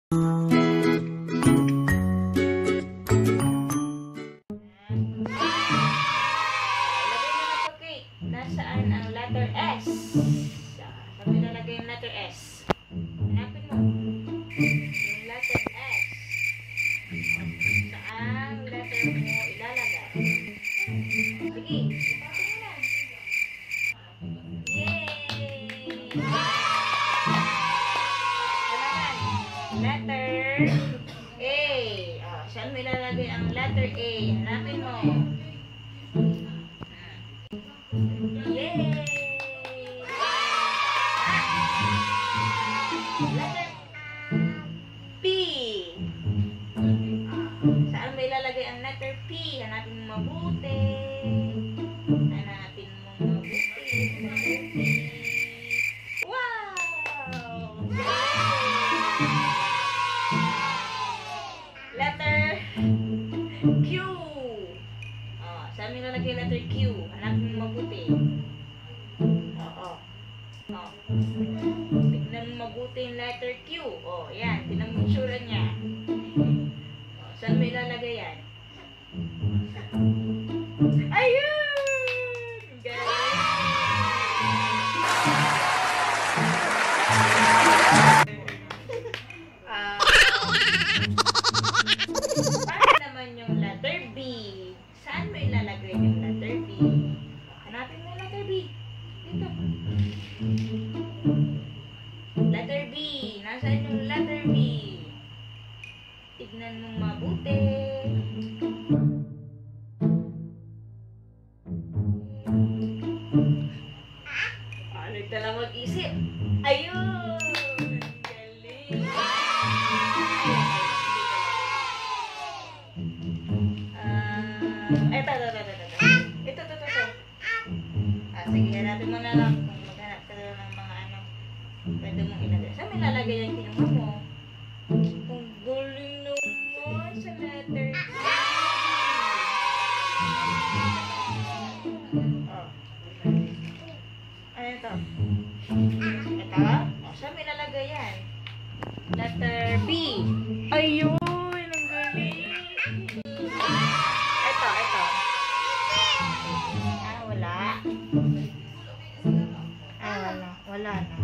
Nasaan ang letter S? Saan mo ilalagay yung letter S? Hanapin mo. Yung letter S. Saan letter mo ilalagay? Sige, hanapin mo na. Yay! Letter A. Saan mo ilalagay ang letter A? Hanapin mo. Yay! Letter P. Saan mo ilalagay ang letter P? Hanapin mo mabuti. Hanapin mo mabuti. Letter P. Wow! Letter Q. Saan mo ilalagay letter Q? Hanapin mo mabuti. Tignan mo mabuti yung letter Q. Yan. Tignan mo yung tsura niya. Saan mo ilalagay yan? Ayun! Galing! Paano naman yung letter B? Saan mo ilalagay yung letter B? Hanapin mo yung letter B. Dito. Letter B. Nasaan yung letter B? Tignan mo mabuti. Ano lang mag-isip? Ayun! Galing! Ito. Sige, hanapin mo na lang kung maghanap ka na ng mga ano pwede mong ilagay. Saan may lalagay yung kinuha mo? Ang galing naman sa letter C. Ano ito? Ito? Saan may lalagay yan? Letter B. Ayun! Ang galing! Ito. Wala na.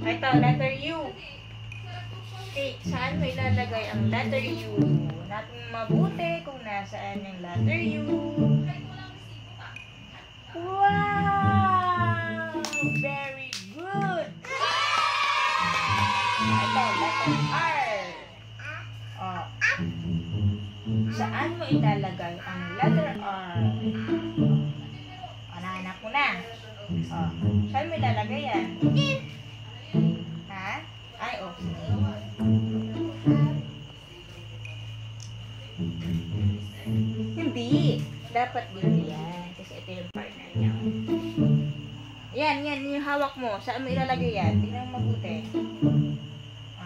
Ito, letter U. Okay, saan mo ilalagay ang letter U? Natin mabuti kung nasaan yung letter U. Wow! Very good! Ito, letter R. Saan mo ilalagay ang letter R? Nahanap mo na. Saan mo ilalagay yan? Ha? Ay, sige. Hindi. Dapat dito yan. Kasi ito yung partner niya. Yan. Yung hawak mo. Saan mo ilalagay yan? Tingnan mo mabuti.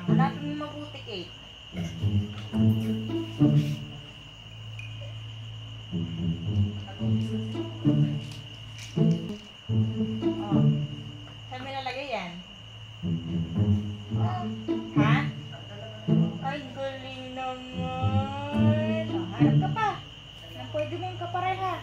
Hanapin mo mabuti, Kate. Saan mo ilalagay yan? Ha? Ay, galing naman. Hanap ka pa. Pwede mong kapareha.